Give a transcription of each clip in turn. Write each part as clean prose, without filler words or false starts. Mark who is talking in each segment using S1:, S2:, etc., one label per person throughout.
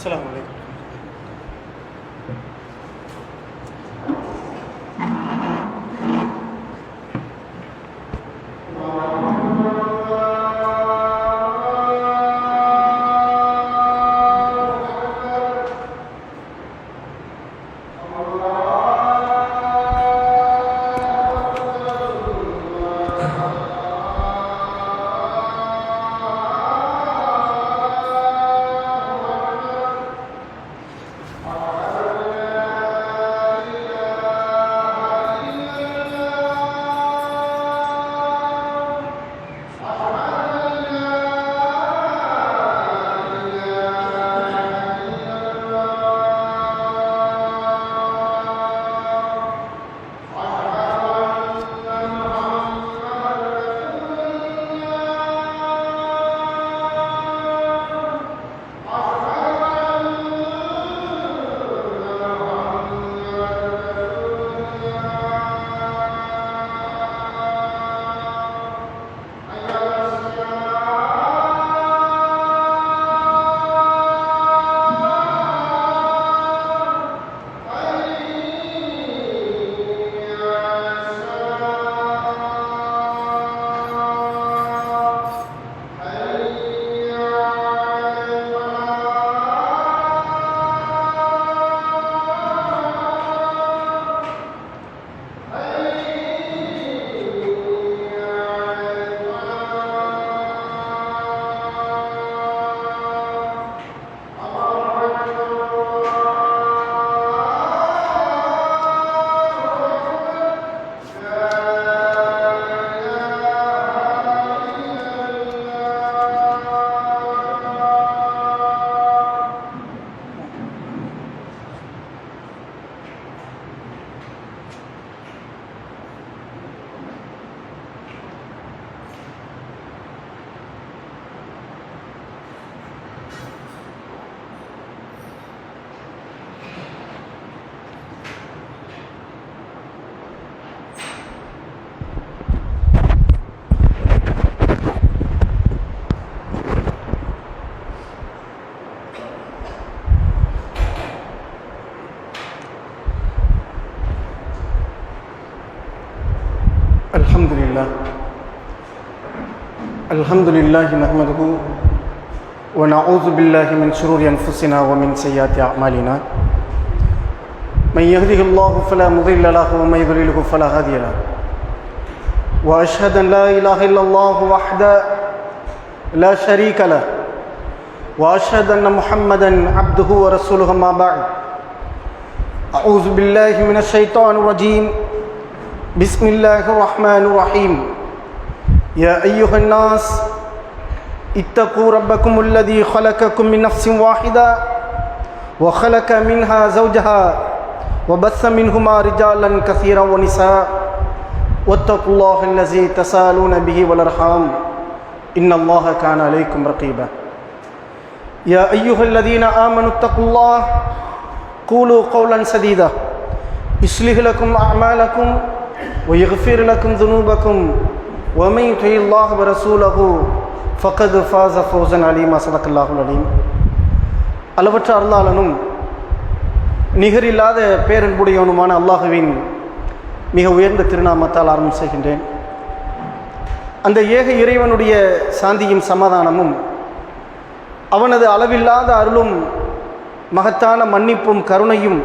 S1: அஸ்ஸலாமு அலைக்கும். அல்ஹம்துலில்லாஹி நஹ்மதுஹு வ நஊது பில்லாஹி மின் ஷுரூரி அன்ஃபுஸினா வ மின் ஸய்யிஆத்தி அஅமாலினா மன் யஹ்திஹில்லாஹு ஃபலா முதில்ல லஹு வ மன் யுضللஹு ஃபலா ஹாதிய லஹு வ அஷ்ஹது அன் லா இலாஹா இல்லல்லாஹு வஹ்தஹு லா ஷரீக லஹு வ அஷ்ஹது அன்ன முஹம்மதன் அப்துஹு வ ரசூலுஹு அம்மா பஅத் அஊது பில்லாஹி மினஷ் ஷைத்தானிர் ரஜீம் பிஸ்மில்லாஹிர் ரஹ்மானிர் ரஹீம் يا أيها الناس اتقوا ربكم الذي خلقكم من نفس واحدة وخلق منها زوجها وبث منهما رجالا كثيرا ونساء واتقوا الله الذي تسالون به والأرحام إن الله كان عليكم رقيبا يا أيها الذين آمنوا اتقوا الله قولوا قولا سديدا يصلح لكم أعمالكم ويغفر لكم ذنوبكم ومن يطع الله ورسوله فقد فاز فوزا عظيما صدق الله العظيم. அளவற்ற அருளாளனும் நிகரில்லாத பேரன்புடையவனுமான அல்லாஹுவின் மிக உயர்ந்த திருநாமத்தால் ஆரம்பம் செய்கின்றேன். அந்த ஏக இறைவனுடைய சாந்தியும் சமாதானமும் அவனது அளவில்லாத அருளும் மகத்தான மன்னிப்பும் கருணையும்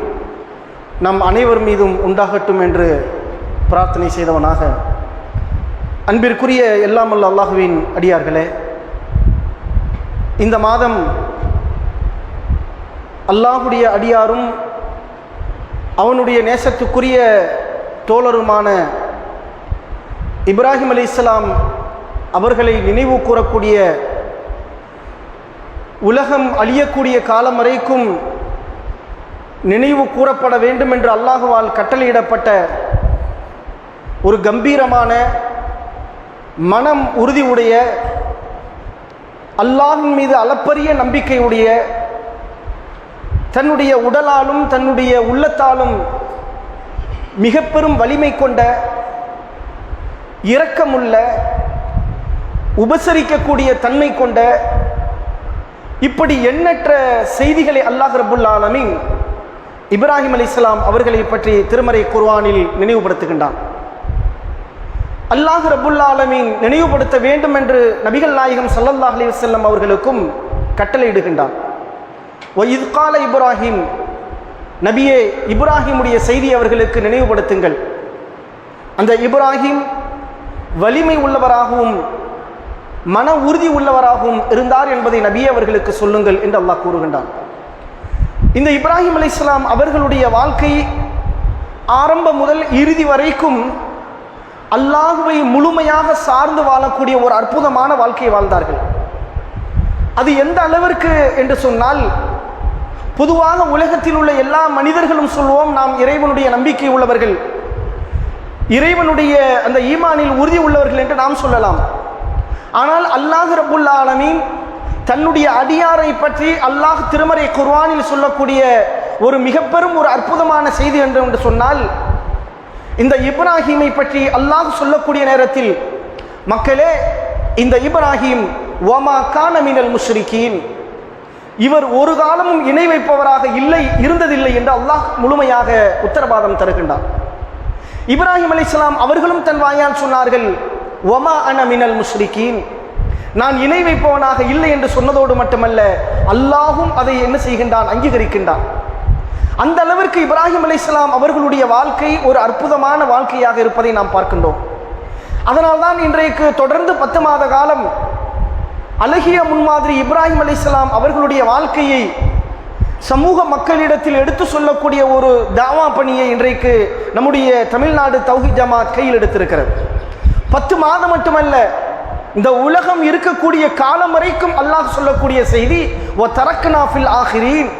S1: நம் அனைவர் மீதும் உண்டாகட்டும் என்று பிரார்த்தனை செய்தவனாக, அன்பிற்குரிய எல்லாம் வல்ல அல்லாஹுவின் அடியார்களே, இந்த மாதம் அல்லாஹுடைய அடியாரும் அவனுடைய நேசத்துக்குரிய தோழருமான இப்ராஹிம் அலைஹிஸ்ஸலாம் அவர்களை நினைவு கூறக்கூடிய, உலகம் அழியக்கூடிய காலம் வரைக்கும் நினைவு கூறப்பட வேண்டும் என்று அல்லாஹுவால் கட்டளையிடப்பட்ட ஒரு கம்பீரமான மனம் உறுதி உடைய, அல்லாஹ்வின் மீது அளப்பரிய நம்பிக்கையுடைய, தன்னுடைய உடலாலும் தன்னுடைய உள்ளத்தாலும் மிக பெரும் வலிமை கொண்ட, இரக்கமுள்ள, உபசரிக்கக்கூடிய தன்மை கொண்ட, இப்படி எண்ணற்ற செய்திகளை அல்லாஹ் ரப்புல் ஆலமீன் இப்ராஹிம் அலைஹிஸ்ஸலாம் அவர்களை பற்றி திருமறை குர்ஆனில் நினைவுபடுத்துகின்றான். அல்லாஹ் ரப்புல் ஆலமீன் நினைவுபடுத்த வேண்டும் என்று நபிகள் நாயகம் ஸல்லல்லாஹு அலைஹி வஸல்லம் அவர்களுக்கும் கட்டளையிடுகின்றான். வஇத் கால இப்ராஹிம், நபியே இப்ராஹிமுடைய செய்தி அவர்களுக்கு நினைவுபடுத்துங்கள். அந்த இப்ராஹிம் வலிமை உள்ளவராகவும் மன உறுதி உள்ளவராகவும் இருந்தார் என்பதை நபியே அவர்களுக்கு சொல்லுங்கள் என்று அல்லாஹ் கூறுகின்றான். இந்த இப்ராஹிம் அலைஹிஸ்ஸலாம் அவர்களுடைய வாழ்க்கை ஆரம்பம் முதல் இறுதி வரைக்கும் அல்லாஹுவை முழுமையாக சார்ந்து வாழக்கூடிய ஒரு அற்புதமான வாழ்க்கையை வாழ்ந்தார்கள். அது எந்த அளவிற்கு என்று சொன்னால், பொதுவாக உலகத்தில் உள்ள எல்லா மனிதர்களும் சொல்வோம், நாம் இறைவனுடைய நம்பிக்கை உள்ளவர்கள், இறைவனுடைய அந்த ஈமானில் உறுதி உள்ளவர்கள் என்று நாம் சொல்லலாம். ஆனால் அல்லாஹ் ரப்புல் ஆலமீன் தன்னுடைய அடியாரை பற்றி அல்லாஹ் திருமறை குர்ஆனில் சொல்லக்கூடிய ஒரு மிக பெரும் ஒரு அற்புதமான செய்தி என்று சொன்னால், இந்த இப்ராஹிமை பற்றி அல்லாஹ் சொல்லக்கூடிய நேரத்தில், மக்களே இந்த இப்ராஹிம் வமா கான மினல் முஷ்ரிகீன், இவர் ஒரு காலமும் இணை வைப்பவராக இருந்ததில்லை என்று அல்லாஹ் முழுமையாக உத்தரவாதம் தருகின்றார். இப்ராஹிம் அலைஹிஸ்ஸலாம் அவர்களும் தன் வாயால் சொன்னார்கள், வமா அன மினல் முஷ்ரிகீன், நான் இணை வைப்பவனாக இல்லை என்று சொன்னதோடு மட்டுமல்ல, அல்லாஹும் அதை என்ன செய்கின்றான், அங்கீகரிக்கின்றான். அந்த அளவிற்கு இப்ராஹிம் அலைஹிஸ்ஸலாம் அவர்களுடைய வாழ்க்கை ஒரு அற்புதமான வாழ்க்கையாக இருப்பதை நாம் பார்க்கின்றோம். அதனால்தான் இன்றைக்கு தொடர்ந்து 10 மாத காலம் அழகிய முன்மாதிரி இப்ராஹிம் அலைஹிஸ்ஸலாம் அவர்களுடைய வாழ்க்கையை சமூக மக்களிடத்தில் எடுத்து சொல்லக்கூடிய ஒரு தாவா பணியை இன்றைக்கு நம்முடைய தமிழ்நாடு தௌஹீத் ஜமாத் கையில் எடுத்திருக்கிறது. 10 மாதம் மட்டுமல்ல, இந்த உலகம் இருக்கக்கூடிய காலம் வரைக்கும் அல்லாஹ் சொல்லக்கூடிய செய்தி, வ தரக்னா ஃபில் ஆகிரீன்.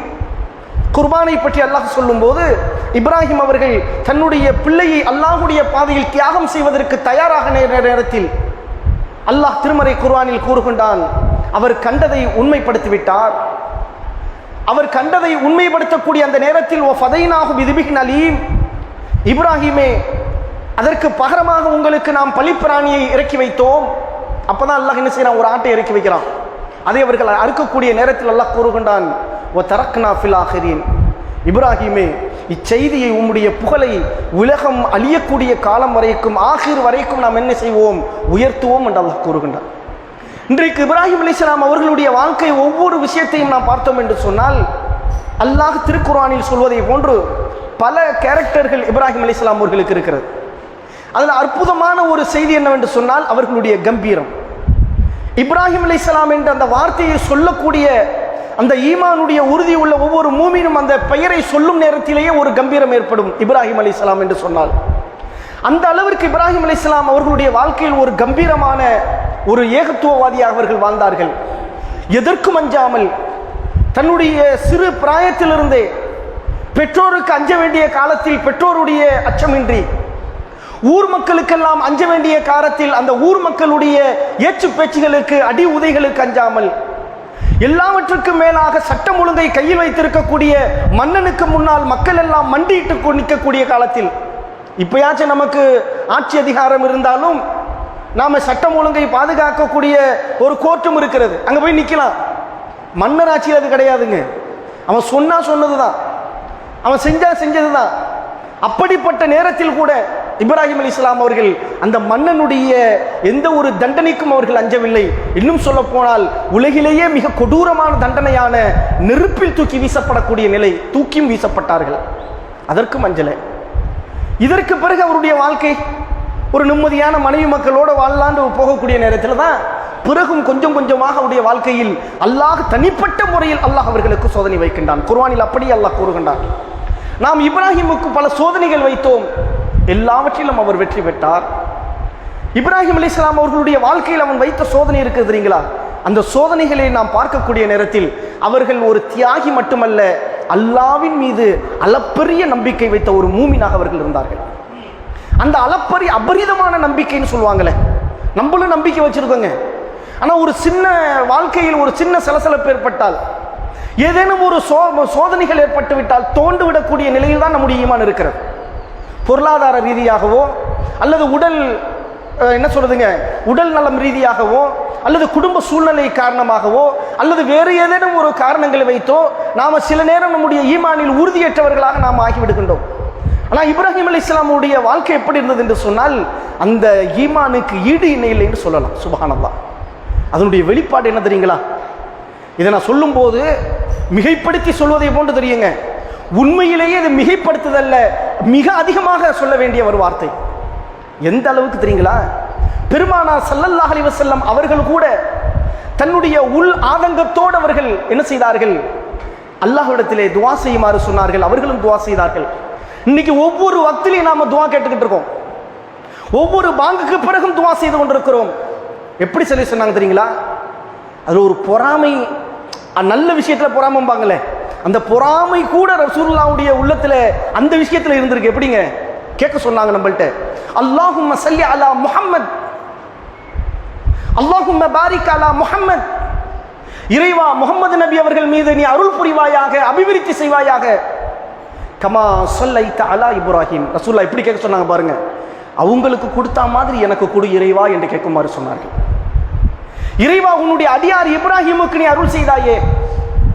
S1: குர்பானை பற்றி அல்லாஹ் சொல்லும்போது, இப்ராஹிம் அவர்கள் தன்னுடைய பிள்ளையை அல்லாஹுடைய பாதையில் தியாகம் செய்வதற்கு தயாராக நேரத்தில் அல்லாஹ் திருமறை குர்ஆனில் கூறுகின்றான், அவர் கண்டதை உண்மைப்படுத்திவிட்டார். அவர் கண்டதை உண்மைப்படுத்தக்கூடிய அந்த நேரத்தில், வ ஃபதைனாஹு பிதிபிஹின் அலீம், இப்ராஹிமே அதற்கு பகரமாக உங்களுக்கு நாம் பலிப்பிராணியை இறக்கி வைத்தோம். அப்பதான் அல்லாஹ் என்ன செய்யறான், ஒரு ஆட்டை இறக்கி வைக்கிறான். அதை அவர்கள் அறுக்கக்கூடிய நேரத்தில் அல்லாஹ் கூறுகின்றான், வ தரக்னா ஃபில் ஆகிரீன், இப்ராஹிமே இச்செய்தியை, உம்முடைய புகழை உலகம் அழியக்கூடிய காலம் வரைக்கும், ஆகிர் வரைக்கும் நாம் என்ன செய்வோம், உயர்த்துவோம் என்று அல்லாஹ் கூறுகின்றான். இன்றைக்கு இப்ராஹிம் அலைஹிஸ்ஸலாம் அவர்களுடைய வாழ்க்கை ஒவ்வொரு விஷயத்தையும் நாம் பார்த்தோம் என்று சொன்னால், அல்லாஹ் திருக்குர்ஆனில் சொல்வதை போன்று பல கேரக்டர்கள் இப்ராஹிம் அலைஹிஸ்ஸலாம் அவர்களுக்கு இருக்கிறது. அதில் அற்புதமான ஒரு செய்தி என்னவென்று சொன்னால், அவர்களுடைய கம்பீரம். இப்ராஹிம் அலைஹிஸ்ஸலாம் என்ற அந்த வார்த்தையை சொல்லக்கூடிய அந்த ஈமானுடைய உறுதி உள்ள ஒவ்வொரு மூமினும் அந்த பெயரை சொல்லும் நேரத்திலேயே ஒரு கம்பீரம் ஏற்படும். இப்ராஹிம் அலைஹிஸ்ஸலாம் என்று சொன்னால் அந்த அளவிற்கு இப்ராஹிம் அலைஹிஸ்ஸலாம் அவர்களுடைய வாழ்க்கையில் ஒரு கம்பீரமான ஒரு ஏகத்துவவாதியாக அவர்கள் வாழ்ந்தார்கள். எதற்கும் அஞ்சாமல், தன்னுடைய சிறு பிராயத்திலிருந்தே பெற்றோருக்கு அஞ்ச வேண்டிய காலத்தில் பெற்றோருடைய அச்சமின்றி, ஊர் மக்களுக்கெல்லாம் அஞ்ச வேண்டிய காலத்தில் அந்த ஊர் மக்களுடைய ஏச்சு பேச்சுகளுக்கு, அடி உதைகளுக்கு அஞ்சாமல், எல்லாவற்றுக்கும் மேலாக சட்டம் ஒழுங்கை கையில் வைத்திருக்கக்கூடிய மன்னனுக்கு முன்னால் மக்கள் எல்லாம் மண்டியிட்டு நிற்கக்கூடிய காலத்தில், இப்பயாச்சும் நமக்கு ஆட்சி அதிகாரம் இருந்தாலும் நாம சட்டம் ஒழுங்கை பாதுகாக்கக்கூடிய ஒரு கோர்ட்டும் இருக்கிறது, அங்க போய் நிக்கலாம். மன்னர் ஆட்சியில் அது கிடையாதுங்க. அவன் சொன்னா சொன்னதுதான், அவன் செஞ்சா செஞ்சதுதான். அப்படிப்பட்ட நேரத்தில் கூட இப்ராஹிம் அலைஹிஸ்ஸலாம் அவர்கள் அந்த மன்னனுடைய எந்த ஒரு தண்டனைக்கும் அவர்கள் அஞ்சவில்லை. இன்னும் சொல்ல போனால், உலகிலேயே மிக கொடூரமான தண்டனையான நெருப்பில் தூக்கி வீசப்படக்கூடிய நிலை, தூக்கியும் வீசப்பட்டார்கள், அதற்கும் அஞ்சலை. இதற்கு பிறகு அவருடைய வாழ்க்கை ஒரு நிம்மதியான மனைவி மக்களோடு வாழலாண்டு போகக்கூடிய நேரத்தில் தான் பிறகும் கொஞ்சம் கொஞ்சமாக அவருடைய வாழ்க்கையில் அல்லாஹ் தனிப்பட்ட முறையில் அல்லாஹ் அவர்களுக்கு சோதனை வைக்கின்றான். குர்ஆனில் அப்படியே அல்லாஹ் கூறுகின்றான், நாம் இப்ராஹிமுக்கு பல சோதனைகள் வைத்தோம், எல்லாவற்றிலும் அவர் வெற்றி பெற்றார். இப்ராஹிம் அலைஹிஸ்ஸலாம் அவர்களுடைய வாழ்க்கையில் அவன் வைத்த சோதனை இருக்குது தெரியுங்களா? அந்த சோதனைகளை நாம் பார்க்கக்கூடிய நேரத்தில் அவர்கள் ஒரு தியாகி மட்டுமல்ல, அல்லாஹ்வின் மீது அளப்பரிய நம்பிக்கை வைத்த ஒரு மூமினாக அவர்கள் இருந்தார்கள். அந்த அளப்பரிய அபரிதமான நம்பிக்கைன்னு சொல்லுவாங்களே, நம்மளும் நம்பிக்கை வச்சிருக்கோங்க. ஆனால் ஒரு சின்ன வாழ்க்கையில் ஒரு சின்ன சலசலப்பு ஏற்பட்டால், ஏதேனும் ஒரு சோதனைகள் ஏற்பட்டு விட்டால் தோண்டு விடக்கூடிய நிலையில் தான் நம்முடைய ஈமான் இருக்கிறது. பொருளாதார ரீதியாகவோ அல்லது உடல் என்ன சொல்றதுங்க, உடல் நலம் ரீதியாகவோ
S2: அல்லது குடும்ப சூழ்நிலை காரணமாகவோ அல்லது வேறு ஏதேனும் ஒரு காரணங்களை வைத்தோ நாம் சில நேரம் நம்முடைய ஈமானில் உறுதியற்றவர்களாக நாம் ஆகிவிடுகின்றோம். ஆனால் இப்ராஹிம் அலைஹிஸ்ஸலாமுடைய வாழ்க்கை எப்படி இருந்தது என்று சொன்னால் அந்த ஈமானுக்கு ஈடு இணை இல்லை என்று சொல்லலாம். சுப்ஹானல்லாஹ். அதனுடைய வெளிப்பாடு என்ன தெரியுங்களா? இதை நான் சொல்லும் போது மிகைப்படுத்தி சொல்வதை போன்று தெரியுங்க. உண்மையிலேயே இது மிகைப்படுத்துதல்ல, மிக அதிகமாக சொல்ல வேண்டிய ஒரு வார்த்தை. எந்த அளவுக்கு தெரியுங்களா? பெருமானார் ஸல்லல்லாஹு அலைஹி வஸல்லம் அவர்கள் கூட தன்னுடைய உள் ஆதங்கத்தோடு அவர்கள் என்ன செய்தார்கள்? அல்லாஹ்விடத்திலே துஆ செய்யுமாறு சொன்னார்கள். அவர்களும் துஆ செய்தார்கள். இன்னைக்கு ஒவ்வொரு வக்திலையும் நாம துஆ கேட்டுக்கிட்டு இருக்கோம். ஒவ்வொரு பாங்குக்கு பிறகும் துஆ செய்து கொண்டிருக்கிறோம். எப்படி சொல்லி சொன்னாங்க தெரியுங்களா? அது ஒரு பொறாமை, நல்ல விஷயத்துல பொறாமைம்பாங்களே, அந்த பொறாமை கூட ரசூலுல்லாஹ்வுடைய உள்ளத்துல அந்த விஷயத்துல இருந்திருக்கு. எப்படிங்க கேட்க சொன்னாங்க நம்மள்ட்ட? அல்லாஹும்ம ஸல்லி அலா முஹம்மத், அல்லாஹும்ம பாரிக் அலா முஹம்மத். இறைவா முஹம்மது நபி அவர்கள் மீது நீ அருள் புரிவாயாக, அபிவிருத்தி செய்வாயாக. கமா ஸல்லைத அலா இப்ராஹிம். ரசூலுல்லாஹ் இப்படி கேட்க சொன்னாங்க பாருங்க. அவங்களுக்கு கொடுத்த மாதிரி எனக்கு கொடு இறைவா என்று கேட்குமாறு சொன்னார்கள். இறைவா உன்னுடைய அடியார் இப்ராஹிமுக்கு நீ அருள் செய்தாயே,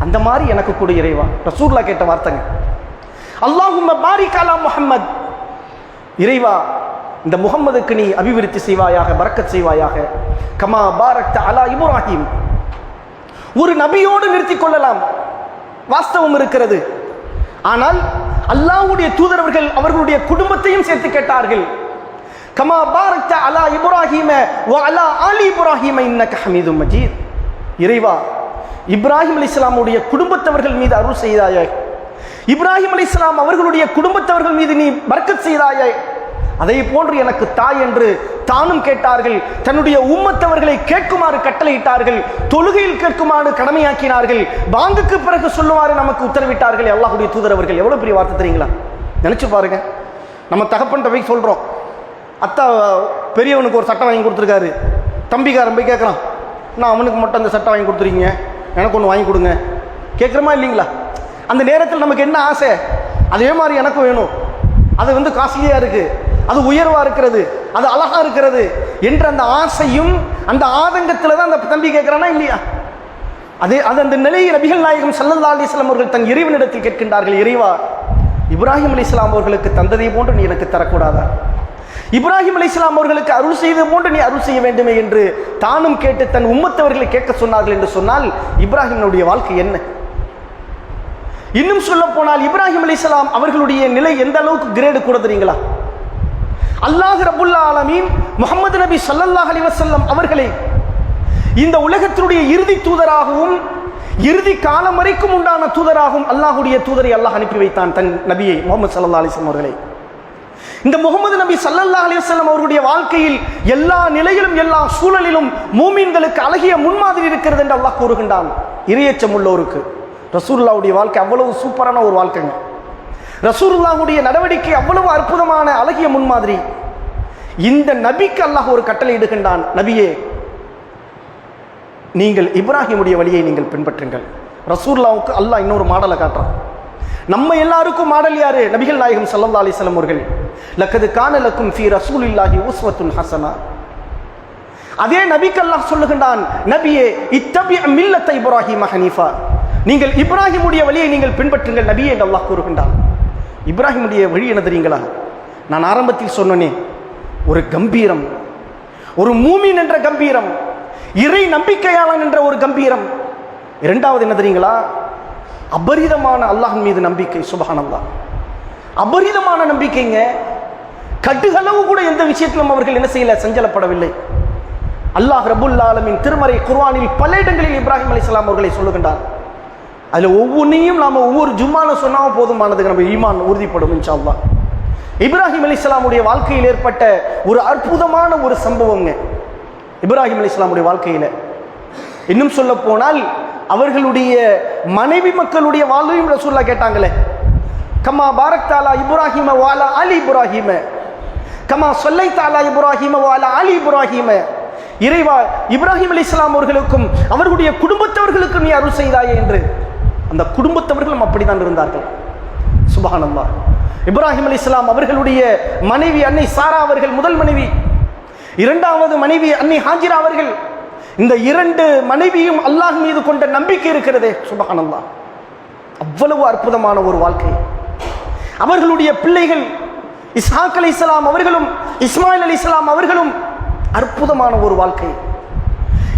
S2: அந்த மாதிரி எனக்கு கொடு இறைவா. ரசூலுல்லாஹ் கேட்ட வார்த்தைங்க. அல்லாஹும்ம பாரிக் அலா முஹம்மத். இறைவா இந்த முஹம்மதுக்கு நீ அபிவிருத்தி செய்வாயாக, பரக்கத் செய்வாயாக. கமா பாரக்த அலா இப்ராஹிம். ஒரு நபியோடு நிறுத்திக் கொள்ளலாம், வாஸ்தவம் இருக்கிறது. ஆனால் அல்லாஹ்வுடைய தூதரவர்கள் அவர்களுடைய குடும்பத்தையும் சேர்த்து கேட்டார்கள். கமா பாரக்த அலா இப்ராஹிம வ அலா ஆலி இப்ராஹிம இன்னக ஹமீதும் மஜீத். இறைவா இப்ராஹிம் அலைஹிஸ்ஸலாமுடைய குடும்பத்தவர்கள் மீது அருள் செய்தாயே, இப்ராஹிம் அலைஹிஸ்ஸலாம் அவர்களுடைய குடும்பத்தவர்கள் மீது நீ பரக்கத் செய்தாயே, அதை போன்று எனக்கு தாய் என்று தானும் கேட்டார்கள். தன்னுடைய உம்மத்தவர்களை கேட்குமாறு கட்டளையிட்டார்கள், தொழுகையில் கேட்குமாறு கடமையாக்கினார்கள், பாங்குக்கு பிறகு சொல்லுமாறு நமக்கு உத்தரவிட்டார்கள். அல்லாஹ்வுடைய தூதர் அவர்கள் எவ்வளவு பெரிய வார்த்தை தெரியுங்களா? நினைச்சு பாருங்க. நம்ம தகப்பன்ட்ட போய் சொல்றோம், அத்தா பெரியவனுக்கு ஒரு சட்டம் வாங்கி கொடுத்துருக்காரு, தம்பிக்காரன் போய் கேட்குறான், நான் அவனுக்கு மட்டும் அந்த சட்டம் வாங்கி கொடுத்துருக்கீங்க, எனக்கு ஒன்று வாங்கி கொடுங்க. கேட்குறமா இல்லைங்களா? அந்த நேரத்தில் நமக்கு என்ன ஆசை? அதே மாதிரி எனக்கும் வேணும், அது காஸ்ட்லியாக இருக்குது, அது உயர்வாக இருக்கிறது, அது அழகாக இருக்கிறது என்ற அந்த ஆசையும் அந்த ஆதங்கத்தில் தான் அந்த தம்பி கேட்குறானா இல்லையா? அந்த நிலையை நபிகள் நாயகம் ஸல்லல்லாஹு அலைஹி வஸல்லம் அவர்கள் தன் இறைவனிடத்தில் கேட்கின்றார்கள். இறைவா இப்ராஹிம் அலைஹிஸ்ஸலாம் அவர்களுக்கு தந்ததை போன்று நீ எனக்கு தரக்கூடாதா? இப்ராஹிம் அலைஹிஸ்ஸலாம் அவர்களுக்கு அருள் செய்தது போன்று நீ அருள் செய்ய வேண்டுமே என்று தானும் கேட்டு தன் உம்மத்தவர்களை கேட்க சொன்னார்கள் என்று சொன்னால் இப்ராஹிமுடைய வாழ்க்கை என்ன? இன்னும் சொல்ல போனால் இப்ராஹிம் அலைஹிஸ்ஸலாம் அவர்களுடைய நிலை எந்த அளவுக்கு கிரேடு கூட தெரியுங்களா? அல்லாஹ் ரப்புல் ஆலமீன் முஹம்மது நபி ஸல்லல்லாஹு அலைஹி வஸல்லம் அவர்களை இந்த உலகத்தினுடைய இறுதி தூதராகவும் இறுதி காலம் வரைக்கும் உண்டான தூதராகவும் அல்லாஹ்வுடைய தூதரை அல்லாஹ் அனுப்பி வைத்தான், தன் நபியை முஹம்மது ஸல்லல்லாஹு அலைஹி வஸல்லம் அவர்களை. இந்த முஹம்மது நபி ஸல்லல்லாஹு அலைஹி வஸல்லம் அவருடைய வாழ்க்கையில் எல்லா நிலையிலும் எல்லா சூழலிலும் மூமின்களுக்கு அழகிய முன்மாதிரி இருக்கிறது என்று அல்லாஹ் கூறுகின்றான். இறையச்சம் உள்ளோருக்கு ரசூலுல்லாஹ்வுடைய வாழ்க்கை அவ்வளவு சூப்பரான ஒரு வாழ்க்கைங்க. ரசூலுல்லாஹ்வுடைய நடவடிக்கை அவ்வளவு அற்புதமான அழகிய முன்மாதிரி. இந்த நபிக்கு அல்லாஹ் ஒரு கட்டளை இடுகின்றான், நபியே நீங்கள் இப்ராஹிமுடைய வழியை நீங்கள் பின்பற்றுங்கள். ரசூலுல்லாஹ்வுக்கு அல்லாஹ் இன்னொரு மாடலை காட்டுறான். நம்ம எல்லாருக்கும் மாடல் யாரு? நபிகள் நாயகம் ஸல்லல்லாஹு அலைஹி வஸல்லம் அவர்கள். லக்கது கான லக்கும் ஃபீ ரசூலில்லாஹி உஸ்வத்துன் ஹஸனா. அதே நபிக்கு அல்லாஹ் சொல்லுகின்றான், நபியே இத்தபி மில்லத்த இப்ராஹிம ஹனீஃபா, நீங்கள் இப்ராஹிமுடைய வழியை நீங்கள் பின்பற்றுங்கள் நபியே என்று அல்லாஹ் கூறுகின்றான். இப்ராஹிமுடைய வழி என்ன தெரியுங்களா? நான் ஆரம்பத்தில் சொன்னேனே, ஒரு கம்பீரம், ஒரு மூமின் என்ற கம்பீரம், இறை நம்பிக்கையாளன் என்ற ஒரு கம்பீரம். இரண்டாவது என்ன தெரியுங்களா? அபரிதமான அல்லாஹ்வின் மீது நம்பிக்கை. சுப்ஹானல்லாஹ், அபரிதமான நம்பிக்கைங்க. கடுகளவு கூட எந்த விஷயத்திலும் அவர்கள் என்ன செய்யல, சஞ்சலப்படவில்லை. அல்லாஹ் ரப்புல் ஆலமீன் திருமறை குர்ஆனில் பல இடங்களில் இப்ராஹிம் அலைஹிஸ்ஸலாம் அவர்களை சொல்லுகின்றார். அதில் ஒவ்வொன்றையும் நாம் ஒவ்வொரு ஜும்மால சொன்னாலும் போதுமானதுக்கு நம்ம ஈமான் உறுதிப்படும் இன்ஷா அல்லாஹ். இப்ராஹிம் அலைஹிஸ்ஸலாமுடைய வாழ்க்கையில் ஏற்பட்ட ஒரு அற்புதமான ஒரு சம்பவங்க இப்ராஹிம் அலைஹிஸ்ஸலாமுடைய வாழ்க்கையில். இன்னும் சொல்ல போனால் அவர்களுடைய மனைவி மக்களுடைய வாழ்வையும் ரசூலுல்லாஹ் கேட்டாங்களே, கமா பாரக்த அலா இப்ராஹிம வ அலா ஆலி இப்ராஹிம கமா ஸல்லைத அலா இப்ராஹிம வ அலா ஆலி இப்ராஹிம. இறைவா இப்ராஹிம் அலைஹிஸ்ஸலாம் அவர்களுக்கும் அவர்களுடைய குடும்பத்தவர்களுக்கும் நீ அருள் செய்தாயே என்று. அந்த குடும்பத்தவர்களும் அப்படித்தான் இருந்தார்கள். சுப்ஹானல்லாஹ். இப்ராஹிம் அலைஹிஸ்ஸலாம் அவர்களுடைய மனைவி அன்னை சாரா அவர்கள் முதல் மனைவி, இரண்டாவது மனைவி அன்னை ஹாஜிரா அவர்கள், இந்த இரண்டு மனைவியும் அல்லாஹ் மீது கொண்ட நம்பிக்கை இருக்கிறதே, சுப்ஹானல்லாஹ், அவ்வளவு அற்புதமான ஒரு வாழ்க்கை. அவர்களுடைய பிள்ளைகள் இஸ்ஹாக் அலைஹிஸ்ஸலாம் அவர்களும் இஸ்மாயில் அலைஹிஸ்ஸலாம் அவர்களும் அற்புதமான ஒரு வாழ்க்கை.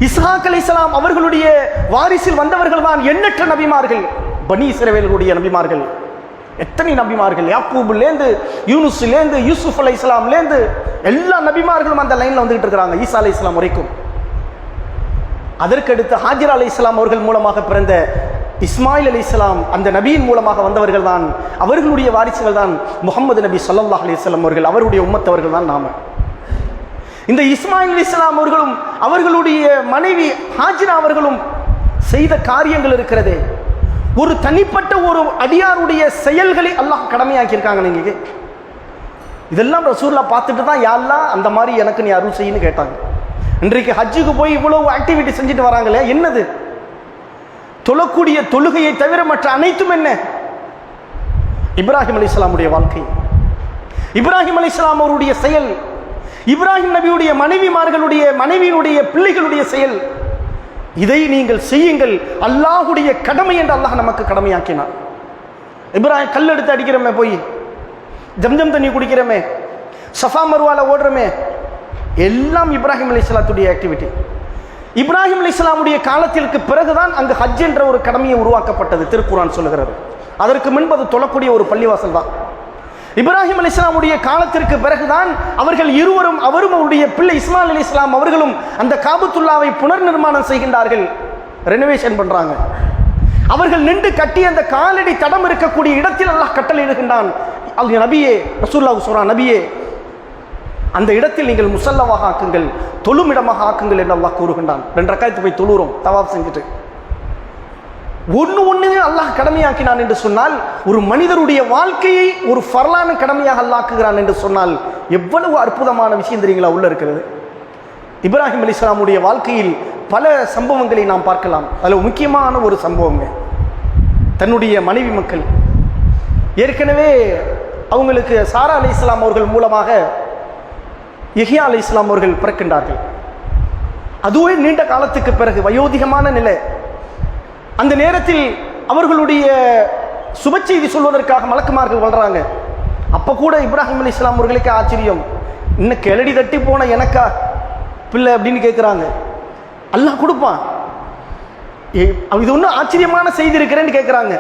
S2: இஸ்ஹாக் அலைஹிஸ்ஸலாம் அவர்களுடைய வாரிசில் வந்தவர்கள் தான் எண்ணற்ற நபிமார்கள், பனி இஸ்ரவேலுடைய நபிமார்கள். எத்தனை நபிமார்கள், யாக்கூபுலேருந்து யூனுஸ்லேருந்து யூசுப் அலைஹிஸ்ஸலாம்லேருந்து எல்லா நபிமார்களும் அந்த லைன்ல வந்துகிட்டு இருக்கிறாங்க, ஈசா அலைஹிஸ்ஸலாம் வரைக்கும். அதற்கடுத்து ஹாஜிரா அலைஹிஸ்ஸலாம் அவர்கள் மூலமாக பிறந்த இஸ்மாயில் அலைஹிஸ்ஸலாம் அந்த நபியின் மூலமாக வந்தவர்கள் தான், அவர்களுடைய வாரிசுகள் தான் முஹம்மது நபி ஸல்லல்லாஹு அலைஹி வஸல்லம் அவர்கள், அவருடைய உம்மத்தவர்கள் தான் நாம. இந்த இஸ்மாயில் அலைஹிஸ்ஸலாம் அவர்களும் அவர்களுடைய மனைவி ஹாஜிரா அவர்களும் செய்த காரியங்கள் இருக்கிறதே, ஒரு தனிப்பட்ட ஒரு அடியாருடைய செயல்களை அல்லாஹ் கடமையாக்கி இருக்காங்க. நீங்க இதெல்லாம் ரசூலுல்லாஹ் பார்த்துட்டு தான் யா அல்லாஹ் அந்த மாதிரி எனக்கு நீ அருள் செய்யுன்னு கேட்டாங்க. இன்றைக்கு ஹஜ்ஜுக்கு போய் இவ்வளவு ஆக்டிவிட்டி செஞ்சுட்டு வராங்களே, என்னது? தொழக்கூடிய தொழுகையை தவிர மற்ற அனைத்தும் என்ன? இப்ராஹிம் அலைஹிஸ்ஸலாமுடைய வாழ்க்கை, இப்ராஹிம் அலைஹிஸ்ஸலாம் அவருடைய செயல், இப்ராஹிம் நபியுடைய மனைவியினுடைய பிள்ளைகளுடைய செயல், இதை நீங்கள் செய்யுங்கள், அல்லாஹுடைய கடமை என்று அல்லாஹ் நமக்கு கடமையாக்கினார். இப்ராஹிம் கல் எடுத்து அடிக்கிறோமே, போய் ஜம்ஜம் தண்ணி குடிக்கிறோமே, சஃபா மர்வால ஓடுறோமே, எல்லாம் இப்ராஹிம் அலைஹிஸ்ஸலாத்துடைய ஆக்டிவிட்டி. இப்ராஹிம் அலைஹிஸ்ஸலாமுடைய காலத்திற்கு பிறகுதான் அங்கு ஹஜ் என்ற ஒரு கடமையை உருவாக்கப்பட்டது, திருக்குர்ஆன் சொல்லுகிறது. அதற்கு முன்பது தொழக்கூடிய ஒரு பள்ளிவாசல் தான். இப்ராஹிம் அலைஹிஸ்ஸலாமுடைய காலத்திற்கு பிறகுதான் அவர்கள் இருவரும், அவரும் அவருடைய பிள்ளை இஸ்மாயில் அலைஹிஸ்ஸலாம் அவர்களும் அந்த காபத்துல்லாவை புனர் நிர்மாணம் செய்கின்றார்கள், ரெனோவேஷன் பண்றாங்க. அவர்கள் நின்று கட்டி அந்த காலடி தடம் இருக்கக்கூடிய இடத்தில் அல்லாஹ் கட்டளை இடுகின்றான், நபியே, ரசூலுல்லாஹ் சொல்றான், நபியே அந்த இடத்தில் நீங்கள் முஸல்லாவாக ஆக்குங்கள், தொழுமிடமாக ஆக்குங்கள் என்று அல்லாஹ் கூறுகின்றான். 2 ரக்காயத்து போய் தொழுறோம் தவாப் செஞ்சுட்டு. ஒன்று அல்லாஹ் கடமையாக்கினான் என்று சொன்னால், ஒரு மனிதருடைய வாழ்க்கையை ஒரு ஃபர்லான கடமையாக அல்லாக்குகிறான் என்று சொன்னால் எவ்வளவு அற்புதமான விஷயம் தெரியுங்களா உள்ள இருக்கிறது. இப்ராஹிம் அலைஹிஸ்ஸலாமுடைய வாழ்க்கையில் பல சம்பவங்களை நாம் பார்க்கலாம். அதில் முக்கியமான ஒரு சம்பவங்க, தன்னுடைய மனைவி மக்கள் ஏற்கனவே அவங்களுக்கு சாரா அலைஹிஸ்ஸலாம் அவர்கள் மூலமாக யஹ்யா அலைஹிஸ்ஸலாம் அவர்கள் பிறக்கின்றார்கள். அதுவே நீண்ட காலத்துக்கு பிறகு வயோதிகமான நிலை. அந்த நேரத்தில் அவர்களுடைய சுப செய்தி சொல்வதற்காக மலக்குமார்கள் வளர்றாங்க. அப்போ கூட இப்ராஹிம் அலைஹிஸ்ஸலாம் அவர்களுக்கு ஆச்சரியம், இன்னும் கிளடி தட்டி போன எனக்கா பிள்ளை அப்படின்னு கேட்குறாங்க. அல்லாஹ் கொடுப்பான், இது ஒன்றும் ஆச்சரியமான செய்தி இருக்கிறேன்னு கேட்குறாங்க.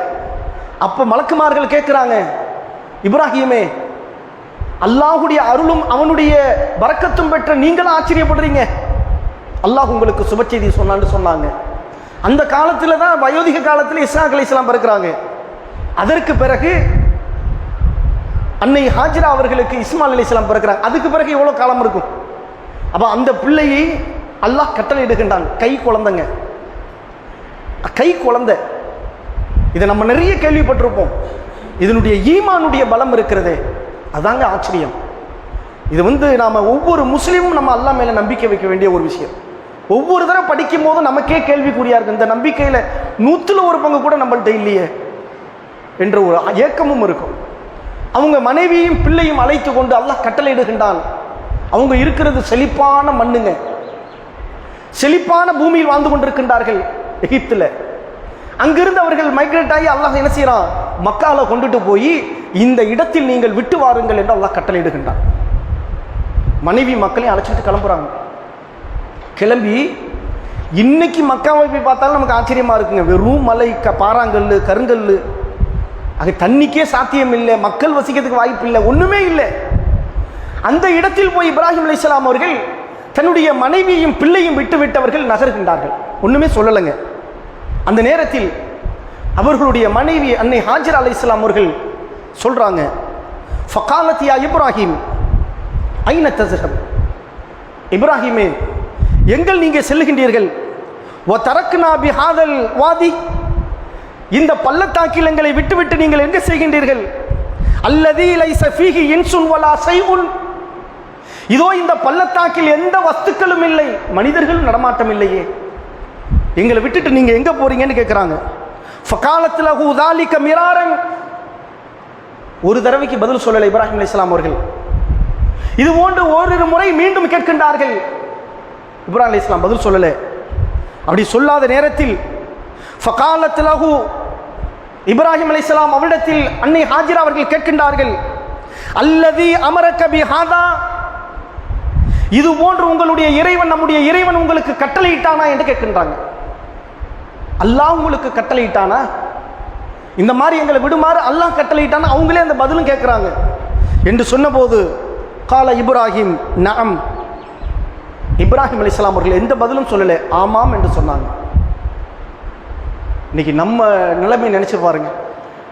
S2: அப்போ மலக்குமார்கள் கேட்குறாங்க, இப்ராஹிமே, அல்லாஹுடைய அருளும் அவனுடைய பரக்கத்தும் பெற்ற நீங்களும் ஆச்சரியப்படுறீங்க, அல்லாஹ் உங்களுக்கு சுப செய்தி சொன்னான்னு சொன்னாங்க. அந்த காலத்தில் தான், வயோதிக காலத்தில் இஸ்ஹாக் அலைஹிஸ்ஸலாம் பிறக்கிறாங்க. அதற்கு பிறகு அன்னை ஹாஜிரா அவர்களுக்கு இஸ்மாயில் அலைஹிஸ்ஸலாம் பிறக்கிறாங்க. அதுக்கு பிறகு எவ்வளோ காலம் இருக்கும்? அப்போ அந்த பிள்ளையை அல்லாஹ் கட்டளை இடுகின்றான், கை குழந்தைங்க, கை குழந்தை. இதை நம்ம நிறைய கேள்விப்பட்டிருப்போம். இதனுடைய ஈமானுடைய பலம் இருக்கிறதே, அதாங்க ஆச்சரியம். இது நாம ஒவ்வொரு முஸ்லீமும் நம்ம அல்லாஹ் மேல நம்பிக்கை வைக்க வேண்டிய ஒரு விஷயம். ஒவ்வொரு தடவை படிக்கும் போதும் நமக்கே கேள்விக்குறியா இருக்கு, இந்த நம்பிக்கையில 100ல் 1 பங்கு கூட நம்மள்ட்ட இல்லையே என்ற ஒரு ஏக்கமும் இருக்கும். அவங்க மனைவியும் பிள்ளையும் அழைத்து கொண்டு அல்லாஹ் கட்டளையிடுகின்றான். அவங்க இருக்கிறது செழிப்பான மண்ணுங்க, செழிப்பான பூமியில் வாழ்ந்து கொண்டிருக்கின்றார்கள் எகிப்துல. அங்கிருந்து அவர்கள் மைக்ரேட் ஆகி அல்லாஹ் என்ன செய்யறான், மக்கால கொண்டுட்டு போய் இந்த இடத்தில் நீங்கள் விட்டு வாருங்கள் என்று அல்லாஹ் கட்டளையிடுகின்றான். மனைவி மக்களையும் அழைச்சிட்டு கிளம்புறாங்க. கிளம்பி இன்னைக்கு மக்காவை போய் பார்த்தாலும் நமக்கு ஆச்சரியமா இருக்குங்க. வெறும் மலை, பாறாங்கல், கருங்கல், அங்கே தண்ணிக்கே சாத்தியம் இல்லை, மக்கள் வசிக்கிறதுக்கு வாய்ப்பு இல்லை, ஒண்ணுமே இல்லை. அந்த இடத்தில் போய் இப்ராஹிம் அலைஹிஸ்ஸலாம் அவர்கள் தன்னுடைய மனைவியையும் பிள்ளையும் விட்டுவிட்டவர்கள் நகர்கின்றார்கள். ஒண்ணுமே சொல்லலைங்க. அந்த நேரத்தில் அவர்களுடைய மனைவி அன்னை ஹாஜிரா அலைஹிஸ்ஸலாம் அவர்கள் சொல்றாங்க, ஃபகாலத் யா இப்ராஹிம் ஐன தஸ்ஹப், இப்ராஹிமே எங்கள் நீங்க செல்லுகின்றீர்கள், வ தரக்னா பிஹாதல் வாதி, இந்த பள்ளத்தாக்கில் எங்களை விட்டுவிட்டு நீங்கள் எங்க செய்கின்றீர்கள், அல்லதி லைஸ ஃபீஹி இன்சுன் வலா ஷைஉன், இதோ இந்த பள்ளத்தாக்கில் எந்த வஸ்துக்களும் இல்லை, மனிதர்கள் நடமாட்டம் இல்லையே, எங்களை விட்டுட்டு நீங்க எங்க போறீங்கன்னு கேட்கிறாங்க. ஃபகாலத் லஹு ذلك மிராரன், ஒரு தடவைக்கு பதில் சொல்லலை இப்ராஹிம் அலைஹிஸ்ஸலாம் அவர்கள். இது போன்று ஓரிரு முறை மீண்டும் கேட்கின்றார்கள். இப்ராஹிம் அலைஹிஸ்ஸலாம் பதில் சொல்லல. அப்படி சொல்லாத நேரத்தில் ஃபகாலத் லஹு, இப்ராஹிம் அலைஹிஸ்ஸலாம் அவரிடத்தில் அன்னை ஹாஜிரா அவர்கள் கேட்கின்றார்கள், அல்லதி அமரக பிஹாதா, இது போன்று உங்களுடைய இறைவன், நம்முடைய இறைவன் உங்களுக்கு கட்டளையிட்டானா என்று கேட்கின்றாங்க. அல்லாஹ் உங்களுக்கு கட்டளையிட்டானா, இந்த மாதிரி எங்களை விடுமாறு அல்லாஹ் கட்டளையிட்டானா, அவங்களே அந்த பதிலும் கேட்கிறாங்க என்று சொன்னபோது கால இப்ராஹிம் நஅம், இப்ராஹிம் அலைஹிஸ்ஸலாம் அவர்கள் எந்த பதிலும் சொல்லலை, ஆமாம் என்று சொன்னாங்க. இன்னைக்கு நம்ம நிலைமை நினைச்சு பாருங்க,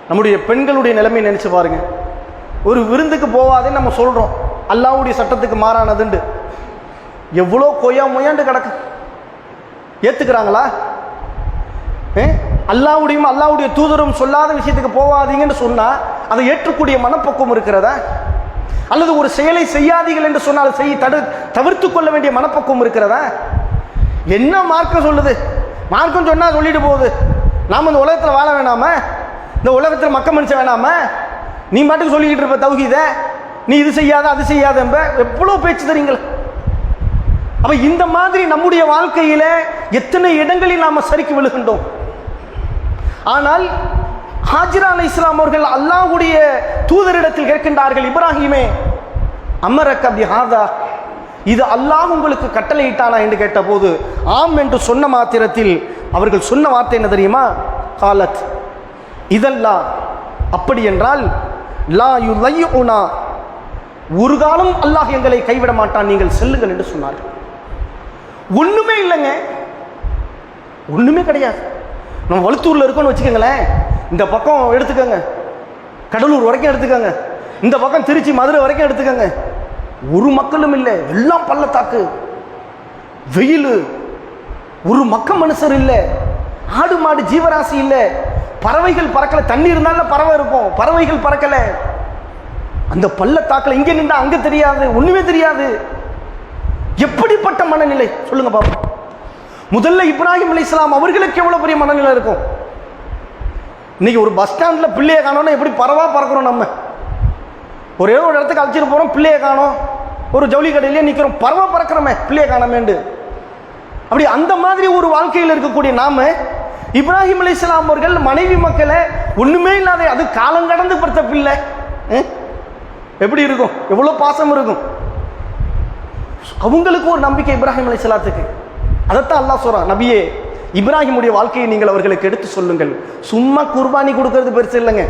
S2: நம்முடைய பெண்களுடைய நிலைமை நினைச்சு பாருங்க. ஒரு விருந்துக்கு போவாதேன்னு நம்ம சொல்றோம், அல்லாஹ்வுடைய சட்டத்துக்கு மாறானதுண்டு. எவ்வளோ கொய்யா மொய்யாண்டு கிடக்கு, ஏத்துக்கிறாங்களா? அல்லாஹ்வுடைய தூதரும் சொல்லாத விஷயத்துக்கு போவாதீங்கன்னு சொன்னா அதை ஏற்றக்கூடிய மனப்பக்குவம் இருக்கிறதா? அல்லது ஒரு செயலை செய்யாதீர்கள் என்று சொன்னால் தவிர்த்து கொள்ள வேண்டிய மனப்பக்குவம் இருக்கிறதா? என்ன மார்க்கம் சொல்லுது? மார்க்கம் சொன்னா சொல்லிட்டு போகுது. நாம இந்த உலகத்தில் வாழ வேணாம, இந்த உலகத்தில் மக்க மனுஷ வேணாம, நீ மட்டும் சொல்லிக்கிட்டு இருப்ப தௌஹீத, நீ இது செய்யாத அது செய்யாத என்ப எவ்வளோ பேச்சு தெரியுங்களா? அப்ப இந்த மாதிரி நம்முடைய வாழ்க்கையில எத்தனை இடங்களில் நாம சறுக்கி விழுகின்றோம். ஆனால் ஹாஜிரா அலைஹிஸ்ஸலாம் அவர்கள் அல்லாஹ்வுடைய தூதரிடத்தில் கேட்கின்றார்கள், இப்ராஹிமே அமரக பிஹாதா, இது அல்லாஹ் உங்களுக்கு கட்டளையிட்டானா என்று கேட்டபோது ஆம் என்று சொன்ன மாத்திரத்தில் அவர்கள் சொன்ன வார்த்தை என்ன தெரியுமா? காலத் இதல்லா, அப்படி என்றால் லா யுலையுனா, ஒரு காலம் அல்லாஹ் எங்களை கைவிட மாட்டான், நீங்கள் செல்லுங்கள் என்று சொன்னார்கள். ஒண்ணுமே இல்லைங்க, ஒண்ணுமே கிடையாது. நம்ம வழுத்தூர்ல இருக்கோம்னு வச்சுக்கோங்களேன், இந்த பக்கம் எடுத்துக்கோங்க, கடலூர் வரைக்கும் எடுத்துக்கோங்க, இந்த பக்கம் திருச்சி மதுரை வரைக்கும் எடுத்துக்கோங்க, ஒரு மக்களும் இல்லை, எல்லாம் பள்ளத்தாக்கு, வெயில், ஒரு மக்க மனுஷர் இல்லை, ஆடு மாடு ஜீவராசி இல்லை, பறவைகள் பறக்கல. தண்ணி இருந்தாலும் பறவை இருக்கும், பறவைகள் பறக்கல. அந்த பள்ளத்தாக்குல இங்க நின்றா அங்க தெரியாது, ஒண்ணுமே தெரியாது. எப்படிப்பட்ட மனநிலை சொல்லுங்க பாப்போம். முதல்ல இப்ராஹிம் அலைஹிஸ்ஸலாம் அவர்களுக்கு எவ்வளவு பெரிய மனநிலை இருக்கும். இன்னைக்கு ஒரு பஸ் ஸ்டாண்ட்ல பிள்ளையை காணோம்னா எப்படி பறவா பறக்கிறோம். நம்ம ஒரே ஒரு இடத்துக்கு அழைச்சிட்டு போறோம், பிள்ளையை காணோம், ஒரு ஜவுளி கடையிலே நிக்கிறோம், பறவை பறக்கிறோமே பிள்ளையை காணாமேண்டு. அப்படி அந்த மாதிரி ஒரு வாழ்க்கையில் இருக்கக்கூடிய நாம, இப்ராஹிம் அலைஹிஸ்ஸலாம் அவர்கள் மனைவி மக்களை ஒண்ணுமே இல்லாத, அது காலம் கடந்து படுத்த பிள்ளை எப்படி இருக்கும், எவ்வளவு பாசம் இருக்கும். அவங்களுக்கு ஒரு நம்பிக்கை இப்ராஹிம் அலைஹிஸ்ஸலாத்துக்கு. அதைத்தான் அல்லாஹ் சொல்றான், நபியே இப்ராஹிமுடைய வாழ்க்கையை நீங்கள் அவர்களுக்கு எடுத்து சொல்லுங்கள். சும்மா குர்பானி கொடுக்கறது பெருசு இல்லைங்க.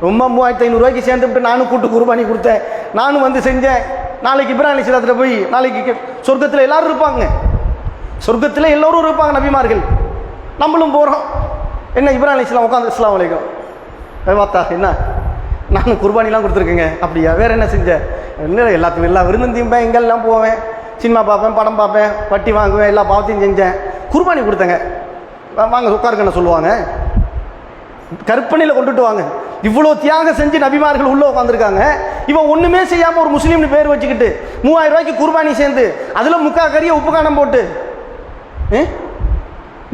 S2: ரொம்ப 3500 ரூபாய்க்கு சேர்ந்துவிட்டு நானும் கூட்டு குர்பானி கொடுத்தேன், நானும் வந்து செஞ்சேன். நாளைக்கு இப்ராஹிம் அலைஹிஸ்ஸலாத்துல போய் நாளைக்கு சொர்க்கத்தில் எல்லாரும் இருப்பாங்க, சொர்க்கத்தில் எல்லோரும் இருப்பாங்க நபிமார்கள். நம்மளும் போகிறோம், என்ன இப்ராஹிம் அலைஹிஸ்ஸலாம் உட்காந்து அஸ்ஸலாமு அலைக்கும் பார்த்தா என்ன, நானும் குர்பானிலாம் கொடுத்துருக்கேங்க. அப்படியா, வேற என்ன செஞ்சேன்? என்ன எல்லாத்துக்கும் எல்லா விருந்தும் தீம்பேன், எங்கெல்லாம் போவேன், சினிமா பார்ப்பேன், படம் பார்ப்பேன், வட்டி வாங்குவேன், எல்லா பாவத்தையும் செஞ்சேன், குர்பானி கொடுத்தேங்க. வாங்க உட்காருங்கன்னு சொல்லுவாங்க, கற்பனையில் கொண்டுட்டு வாங்க. இவ்வளோ தியாகம் செஞ்சு நபிமார்கள் உள்ள உட்காந்துருக்காங்க. இவன் ஒன்றுமே செய்யாமல் ஒரு முஸ்லீம்னு பேர் வச்சுக்கிட்டு 3000 ரூபாய்க்கு குர்பானி சேர்ந்து அதில் முக்கா கறியை உப்பு காணம் போட்டு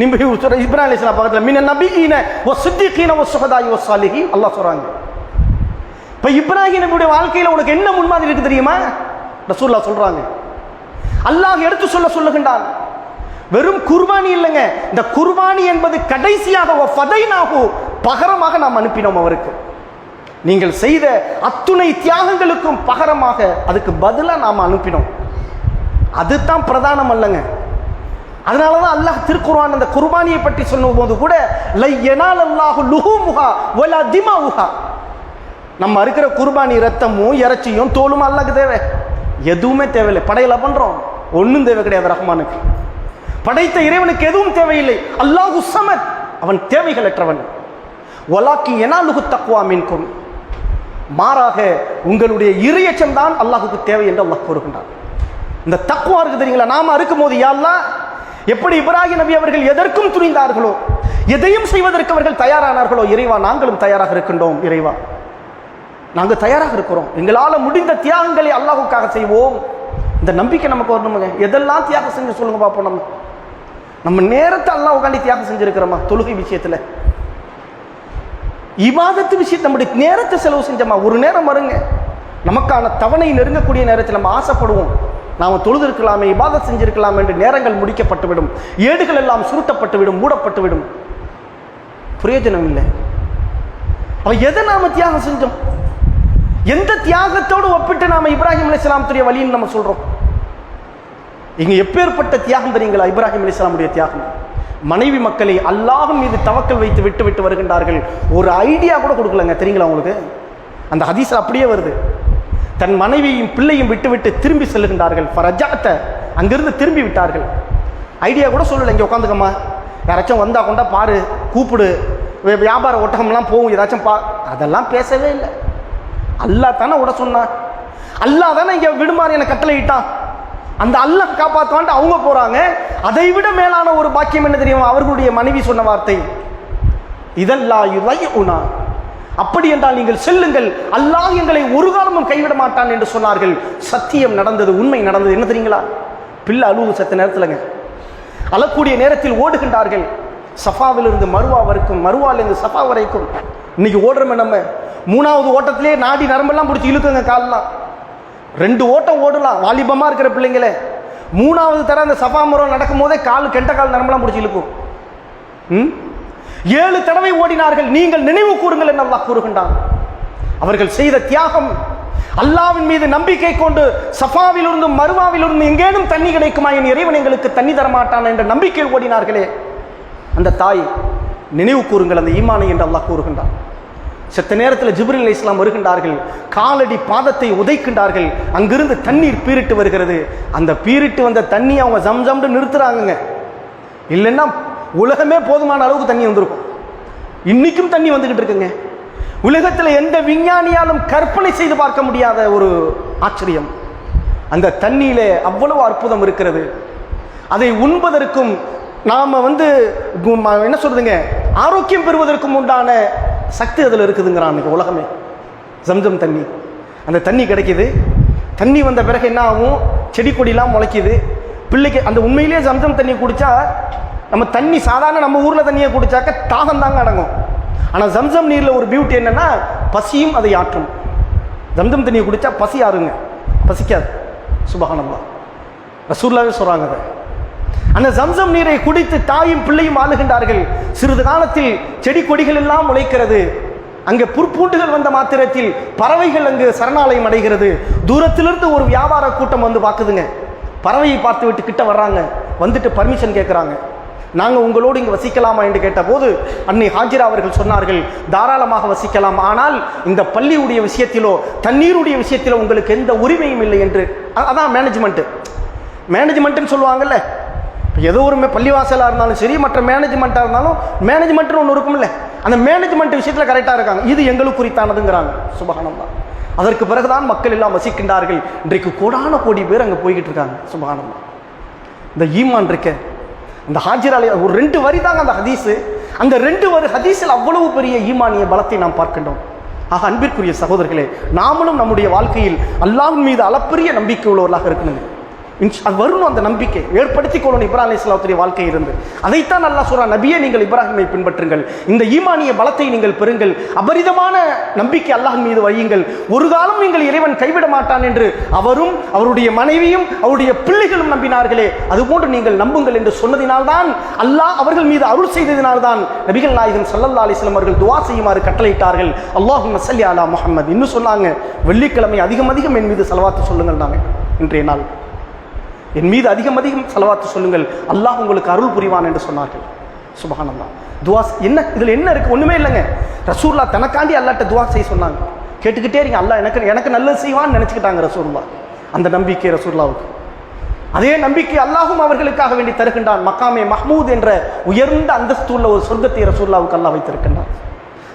S2: இப்ராஹிம் அலைஹிஸ்ஸலாம் பக்கத்தில் மின நபியீன வ சித்திகீன வ ஷுஹதாஇ வ ஸாலிஹீன் அல்லாஹ் சொல்றாங்க. இப்போ இப்ராஹிம் நபியுடைய வாழ்க்கையில் உனக்கு என்ன முன்மாதிரி இருக்கு தெரியுமா? ரசூலுல்லாஹ் சொல்றாங்க, அல்லாஹ் எடுத்து சொல்லுகின்றான். வெறும் குர்பானி இல்லைங்க, இந்த குர்பானி என்பது கடைசியாக பகரமாக நாம் அனுப்பினோம் அவருக்கு. நீங்கள் செய்த அத்துணை தியாகங்களுக்கும் பகரமாக அதுக்கு பதிலாக நாம் அனுப்பினோம். அதுதான் பிரதானம் அல்லங்க. அதனாலதான் அல்லாஹ் திருக்குர்ஆன் அந்த குர்பானியை பற்றி சொல்லும் போது கூட லை யனாலல்லாஹு லுஹூமுஹா வலா திமாஉஹா, நம்ம இருக்கிற குர்பானி ரத்தமும் இறைச்சியும் தோலும் அல்லாஹ்க்கு தேவை, எதுவுமே தேவையில்லை. படையலா பண்றோம், ஒன்றும் தேவை கிடையாது. ரஹ்மானுக்கு, படைத்த இறைவனுக்கு எதுவும் தேவையில்லை. அல்லாஹு ஸமத், அவன் தேவைகளற்றவன். வலாக்கி யனாலுஹு தக்வா மின்கும், மாறாக உங்களுடைய இறையச்சம் தான் அல்லாஹுக்கு தேவை என்று அல்லாஹ் கூறுகின்றான். இந்த தக்வா இருக்கு தெரியுங்களா? நாம இருக்கும் போது யா அல்லாஹ், எப்படி இப்ராஹிம் நபி அவர்கள் எதற்கும் துணிந்தார்களோ, எதையும் செய்வதற்கு அவர்கள் தயாரானார்களோ, இறைவா நாங்களும் தயாராக இருக்கின்றோம். இறைவா நாங்கள் தயாராக இருக்கிறோம், எங்களால் முடிந்த தியாகங்களை அல்லாஹுக்காக செய்வோம். இந்த நம்பிக்கை நமக்கு வரணுமுங்க. எதெல்லாம் தியாகம் செஞ்சு சொல்லுங்க பார்ப்போம். நம்ம நேரத்தை அல்லாஹ் உட்காந்து தியாகம் செஞ்சிருக்கிறோமா? தொழுகை விஷயத்துல, இபாதத்து விஷயத்தை நம்முடைய நேரத்தை செலவு செஞ்சோமா? ஒரு நேரம் வருங்க, நமக்கான தவணை நெருங்கக்கூடிய நேரத்தில் நம்ம ஆசைப்படுவோம், நாம் தொழுதிருக்கலாமே, இபாதத் செஞ்சிருக்கலாமே என்று நேரங்கள் முடிக்கப்பட்டுவிடும், ஏடுகள் எல்லாம் சுருட்டப்பட்டுவிடும், மூடப்பட்டுவிடும். பிரயோஜனம் இல்லை. அவன் எதை நாம தியாகம் செஞ்சோம்? எந்த தியாகத்தோடு ஒப்பிட்டு நாம இப்ராஹிம் அலைஹிஸ்ஸலாமுடைய வழின்னு நம்ம சொல்றோம்? இங்க எப்பேற்பட்ட தியாகம் தெரியுங்களா இப்ராஹிம் அலைஹிஸ்ஸலாமுடைய தியாகம். மனைவி மக்களை அல்லாஹ்வின் மீது தவக்கல் வைத்து விட்டு விட்டு வருகின்றார்கள். ஒரு ஐடியா கூட கொடுக்கலங்க, தெரியுங்களா உங்களுக்கு? அந்த ஹதீஸ்ல அப்படியே வருது. தன் மனைவியும் பிள்ளையும் விட்டு விட்டு திரும்பி செல்லுகின்றார்கள். ஃபரஜஅத, அங்கிருந்து திரும்பி விட்டார்கள். ஐடியா கூட சொல்லலை, இங்கே உட்காந்துக்கம்மா, யாராச்சும் வந்தா கொண்டா பாரு, கூப்பிடு, வியாபார ஒட்டகம்லாம் போகும், ஏதாச்சும் அதெல்லாம் பேசவே இல்லை. அல்லாஹ் தானே விட சொன்னான், அல்லாஹ் தானே இங்கே விடுமாறு என கட்டளை இட்டான். அந்த அல்லாஹ் காப்பாற்றுவான்ட்டு அவங்க போறாங்க. அதை விட மேலான ஒரு பாக்கியம் என்ன தெரியுமா? அவர்களுடைய மனைவி சொன்ன வார்த்தை, இதெல்லாம் யுலையுனா, அப்படி என்றால் நீங்கள் செல்லுங்கள், அல்லாஹ் எங்களை ஒரு காலமும் கைவிட மாட்டான் என்று சொன்னார்கள். சத்தியம் நடந்தது, உண்மை நடந்தது. என்ன தெரியுங்களா? பிள்ளை அழுவு சத்த நேரத்தில்ங்க, அழக்கூடிய நேரத்தில் ஓடுகின்றார்கள். சஃபாவிலிருந்து மருவா வரைக்கும், மருவாலிருந்து சஃபா வரைக்கும். இன்னைக்கு ஓடுறோமே நம்ம, 3வது ஓட்டத்திலே நாடி நரம்பெல்லாம் பிடிச்சி இழுக்குங்க காலெல்லாம். 2 ஓட்டம் ஓடலாம் வாலிபமாக இருக்கிற பிள்ளைங்களே. 3வது தர அந்த சஃபா மரம் நடக்கும் போதே கெட்ட கால் நரம்பெல்லாம் பிடிச்சி இழுக்கும். 7 தடவை ஓடினார்கள். நீங்கள் நினைவு கூறுங்கள் என்று அல்லாஹ் கூறுகின்றான். அவர்கள் செய்த தியாகம், அல்லாஹ்வின் மீது நம்பிக்கை கொண்டு சஃபாவிலிருந்து மருவாவிலிருந்து எங்கேனும் தண்ணி கிடைக்குமா, என் இறைவன் எங்களுக்கு தண்ணி தரமாட்டான் என்ற நம்பிக்கையில் ஓடினார்களே அந்த தாய், நினைவு கூறுங்கள் அந்த ஈமானை என்று அல்லாஹ் கூறுகின்றான். செத்த நேரத்தில் ஜிப்ரீல் அலைஹிஸ்ஸலாம் வருகின்றார்கள், காலடி பாதத்தை உதைக்கின்றார்கள். அங்கிருந்து தண்ணீர் பீரிட்டு வருகிறது. அந்த பீரிட்டு வந்த தண்ணி அவங்க ஜம்ஜம்னு நிறுத்துறாங்க. இல்லைன்னா உலகமே போதுமான அளவுக்கு தண்ணி வந்திருக்கும். இன்னைக்கும் தண்ணி வந்துகிட்டு இருக்குங்க. உலகத்தில் எந்த விஞ்ஞானியாலும் கற்பனை செய்து பார்க்க முடியாத ஒரு ஆச்சரியம். அந்த தண்ணியிலே அவ்வளவு அற்புதம் இருக்கிறது. அதை உண்பதற்கும் நாம என்ன சொல்றதுங்க, ஆரோக்கியம் பெறுவதற்கும் உண்டான சக்தி அதில் இருக்குதுங்கிறான் அன்னைக்கு உலகமே. ஜம்ஜம் தண்ணி, அந்த தண்ணி கிடைக்கிது. தண்ணி வந்த பிறகு என்ன ஆகும்? செடி கொடிலாம் முளைக்குது. பிள்ளைக்கு அந்த உண்மையிலேயே ஜம்ஜம் தண்ணி குடிச்சா, நம்ம தண்ணி சாதாரண நம்ம ஊரில் தண்ணியை குடிச்சாக்க தாகம் தாங்க அடங்கும். ஆனால் ஜம்ஜம் நீரில் ஒரு பியூட்டி என்னன்னா, பசியும் அதை ஆற்றும். ஜம்ஜம் தண்ணியை குடிச்சா பசி ஆறுங்க, பசிக்காது. சுபஹானல்லாஹ், ரசூலுல்லாஹ் சொல்றாங்க. அதை அந்த ஜம்சம் நீரை குடித்து தாயும் பிள்ளையும் ஆளுகின்றார்கள். சிறிது காலத்தில் செடி கொடிகள் எல்லாம் முளைக்கிறது. அங்கே புற்பூண்டுகள் வந்த மாத்திரத்தில் பறவைகள் அங்கு சரணாலயம் அடைகிறது. தூரத்திலிருந்து ஒரு வியாபார கூட்டம் வந்து பார்க்குதுங்க. பறவையை பார்த்து விட்டு கிட்ட வர்றாங்க. வந்துட்டு பர்மிஷன் கேட்குறாங்க, நாங்கள் உங்களோடு இங்கே வசிக்கலாமா என்று கேட்டபோது அன்னை ஹாஜிரா அவர்கள் சொன்னார்கள், தாராளமாக வசிக்கலாம், ஆனால் இந்த பள்ளியுடைய விஷயத்திலோ தண்ணீருடைய விஷயத்திலோ உங்களுக்கு எந்த உரிமையும் இல்லை என்று. அதான் மேனேஜ்மெண்ட்டுன்னு சொல்லுவாங்கல்ல. ஏதோ ஒரு பள்ளிவாசலாக இருந்தாலும் சரி, மற்ற மேனேஜ்மெண்ட்டாக இருந்தாலும் மேனேஜ்மெண்ட்னு ஒன்று இருக்கும்ல, அந்த மேனேஜ்மெண்ட் விஷயத்தில் கரெக்டாக இருக்காங்க. இது எங்களுக்கு குறித்தானதுங்கிறாங்க. சுபஹானல்லாஹ். அதற்கு பிறகுதான் மக்கள் எல்லாம் வசிக்கின்றார்கள். இன்றைக்கு கோடான கோடி பேர் அங்கே போய்கிட்டு இருக்காங்க. சுபஹானல்லாஹ். இந்த ஈமான் இருக்க, அந்த ஹாஜிராலே ஒரு 2 வரி தாங்க அந்த ஹதீஸு. அந்த 2 வரி ஹதீஸில் அவ்வளவு பெரிய ஈமானிய பலத்தை நாம் பார்க்கின்றோம். ஆக அன்பிற்குரிய சகோதரர்களே, நாமளும் நம்முடைய வாழ்க்கையில் அல்லாஹ்வின் மீது அளப்பரிய நம்பிக்கை உள்ளவர்களாக இருக்கணும். அது வரணும், அந்த நம்பிக்கை ஏற்படுத்திக் கொள்ளணும். இப்ராஹிம் அலைஹிஸ்ஸலாத்துடைய வாழ்க்கை இருந்து அதைத்தான் அல்லாஹ் சொல்றான், நபியே நீங்கள் இப்ராஹிமை பின்பற்றுங்கள், இந்த ஈமானிய பலத்தை நீங்கள் பெறுங்கள், அபரிதமான நம்பிக்கை அல்லாஹ் மீது வையுங்கள், ஒரு காலம் நீங்கள் இறைவன் கைவிட மாட்டான் என்று அவரும் அவருடைய மனைவியும் அவருடைய பிள்ளைகளும் நம்பினார்களே, அதுபோன்று நீங்கள் நம்புங்கள் என்று சொன்னதினால்தான், அல்லாஹ் அவர்கள் மீது அருள் செய்ததினால்தான் நபிகள் நாயகம் ஸல்லல்லாஹு அலைஹி வஸல்லம் அவர்கள் துஆ செய்யுமாறு கட்டளையிட்டார்கள். அல்லாஹும்ம ஸல்லி அலா முஹம்மத். இன்னும் சொன்னாங்க, வெள்ளிக்கிழமை அதிகம் அதிகம் என் மீது ஸலவாத்து சொல்லுங்கள். நாங்கள் இன்றைய நாள் என் மீது அதிகம் அதிகம் ஸலவாத்து சொல்லுங்கள், அல்லாஹ் உங்களுக்கு அருள் புரிவான் என்று சொன்னார்கள். சுபஹானல்லாஹ். துவா என்ன இதில் என்ன இருக்குது? ஒன்றுமே இல்லைங்க. ரசூலுல்லாஹ் தனக்காண்டி அல்லாஹ்ட்ட துவா செய்ய சொன்னாங்க. கேட்டுக்கிட்டே இருங்க, அல்லாஹ் எனக்கு நல்லது செய்வான்னு நினச்சிக்கிட்டாங்க ரசூலுல்லாஹ். அந்த நம்பிக்கை ரசூலுல்லாஹ்வுக்கு, அதே நம்பிக்கை அல்லாஹும் அவர்களுக்காக வேண்டி தருகின்றான். மக்காமே மஹ்மூத் என்ற உயர்ந்த அந்தஸ்துள்ள ஒரு சொர்க்கத்தை ரசூலுல்லாஹ்வுக்கு அல்லாஹ் வைத்திருக்கின்றான்.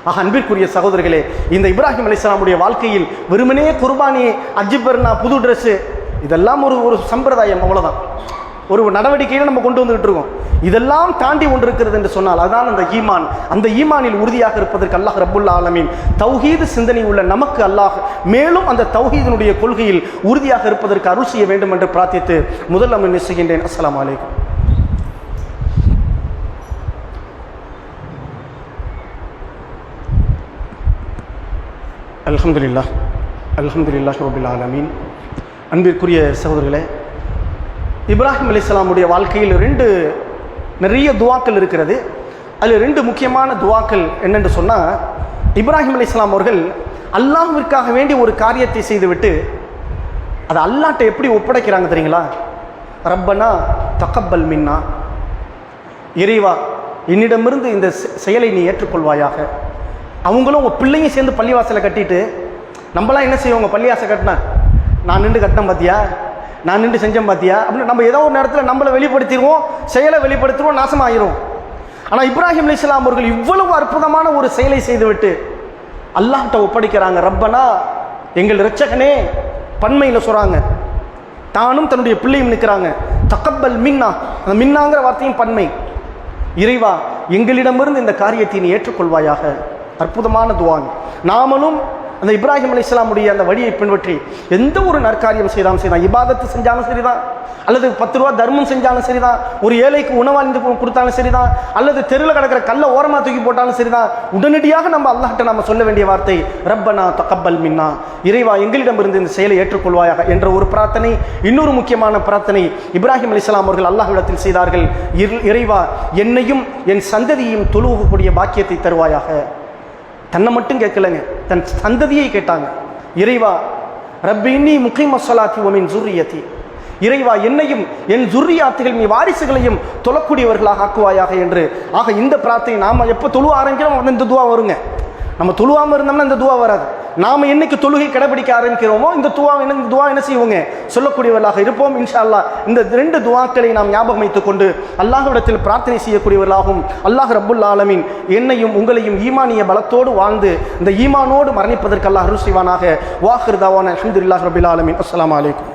S2: ஆக அன்பிற்குரிய சகோதரர்களே, இந்த இப்ராஹிம் அலைஹிஸ்ஸலாமுடைய வாழ்க்கையில் வெறுமனே குர்பானி, அஜிபர்னா, புது ட்ரெஸ்ஸு, இதெல்லாம் ஒரு சம்பிரதாயம், அவ்வளோதான். ஒரு நடவடிக்கையில் நம்ம கொண்டு வந்துகிட்டு இருக்கோம். இதெல்லாம் தாண்டி ஒன்று இருக்கிறது என்று சொன்னால் அதுதான் அந்த ஈமான். அந்த ஈமானில் உறுதியாக இருப்பதற்கு அல்லாஹ் ரப்புல் ஆலமீன் தௌஹீது சிந்தனை உள்ள நமக்கு அல்லாஹ் மேலும் அந்த தௌஹீதினுடைய கொள்கையில் உறுதியாக இருப்பதற்கு அருள் செய்ய வேண்டும் என்று பிரார்த்தித்து முதல் அமர்வு செய்கின்றேன். அஸ்ஸலாமு அலைக்கும். அல்ஹம்துலில்லாஹ் ரப்பில் ஆலமீன். அன்பிற்குரிய சகோதரர்களே, இப்ராஹிம் அலைஹிஸ்ஸலாமுடைய வாழ்க்கையில் நிறைய துவாக்கள் இருக்கிறது. அதில் 2 முக்கியமான துவாக்கள் என்னென்று சொன்னால், இப்ராஹிம் அலைஹிஸ்ஸலாம் அவர்கள் அல்லாஹ்விற்காக வேண்டி ஒரு காரியத்தை செய்துவிட்டு அதை அல்லாஹ்ட்ட எப்படி ஒப்படைக்கிறாங்க தெரியுங்களா? ரப்பனா தகப்பல் மின்னா, இறைவா என்னிடமிருந்து இந்த செயலை நீ ஏற்றுக்கொள்வாயாக. அவங்களும் உங்கள் பிள்ளையும் சேர்ந்து பள்ளிவாசலை கட்டிட்டு, நம்மளாம் என்ன செய்வோங்க, பள்ளிவாசல் கட்டினா நான் நின்று கட்டினேன் பார்த்தியா, நான் நின்று செஞ்சேன் பார்த்தியா அப்படின்னு நம்ம ஏதோ ஒரு நேரத்தில் நம்மளை வெளிப்படுத்திடுவோம், செயலை வெளிப்படுத்துவோம், நாசமாகிரும். ஆனால் இப்ராஹிம் அலைஹிஸ்ஸலாம் அவர்கள் இவ்வளவு அற்புதமான ஒரு செயலை செய்துவிட்டு அல்லாஹ்ட்ட ஒப்படைக்கிறாங்க. ரப்பனா, எங்கள் இரட்சகனே, பன்மையில் சொல்கிறாங்க. தானும் தன்னுடைய பிள்ளையும் நிற்கிறாங்க. தகப்பல் மின்னா, அந்த மின்னாங்கிற வார்த்தையும் பன்மை. இறைவா எங்களிடமிருந்து இந்த காரியத்தை நீ ஏற்றுக்கொள்வாயாக. அற்புதமான துவாங்க. நாமளும் அந்த இப்ராஹிம் அலைஹிஸ்ஸலாமுடைய அந்த வழியை பின்பற்றி எந்த ஒரு நற்காரியம் செய்தாலும் சரிதான், இபாதத்து செஞ்சாலும் சரிதான், அல்லது 10 ரூபா தர்மம் செஞ்சாலும் சரிதான், ஒரு ஏழைக்கு உணவாளிந்து கொடுத்தாலும் சரிதான், அல்லது தெருவில் கிடக்கிற கல்லை ஓரமாக தூக்கி போட்டாலும் சரிதான், உடனடியாக நம்ம அல்லாஹ்ட்ட நம்ம சொல்ல வேண்டிய வார்த்தை ரப்பனா தகப்பல் மின்னா, இறைவா எங்களிடமிருந்து இந்த செயலை ஏற்றுக்கொள்வாயாக என்ற ஒரு பிரார்த்தனை. இன்னொரு முக்கியமான பிரார்த்தனை இப்ராஹிம் அலைஹிஸ்ஸலாம் அவர்கள் அல்லாஹ்விடத்தில் செய்தார்கள். இறைவா என்னையும் என் சந்ததியையும் தொழுவக்கூடிய பாக்கியத்தை தருவாயாக. தன்னை மட்டும் கேட்கலங்க, தன் சந்ததியை கேட்டாங்க. இறைவா ரப்பி இன்னி முகீம ஸலாத்தி வ மின் ஸுர்ரியத்தி, இறைவா என்னையும் என் ஸுர்ரியாத்துகள் நீ வாரிசுகளையும் தொழக்கூடியவர்களாக ஆக்குவாயாக என்று. ஆக இந்த பிரார்த்தனை நாம் எப்போ தொழுவ ஆரம்பிக்கிறோம் இந்த துவா வருங்க. நம்ம தொழுவாமல் இருந்தோம்னா இந்த துவா வராது. நாம் என்னைக்கு தொழுகை கடைபிடிக்க ஆரம்பிக்கிறோமோ இந்த துவா என்ன செய்வோங்க, சொல்லக்கூடியவர்களாக இருப்போம் இன்ஷா அல்லாஹ். இந்த 2 துவாக்களை நாம் ஞாபகம் வைத்துக் கொண்டு அல்லாஹ்விடத்தில் பிரார்த்தனை செய்யக்கூடியவர்களாகவும் அல்லாஹ் ரப்புல் ஆலமீன் என்னையும் உங்களையும் ஈமானிய பலத்தோடு வாழ்ந்து இந்த ஈமானோடு மரணிப்பதற்கு அல்லாஹ் அருள் செய்வானாக. வாஹிர் தவானா அல்ஹம்துலில்லாஹி ரப்பில் ஆலமீன். அஸ்ஸலாமு அலைக்கும்.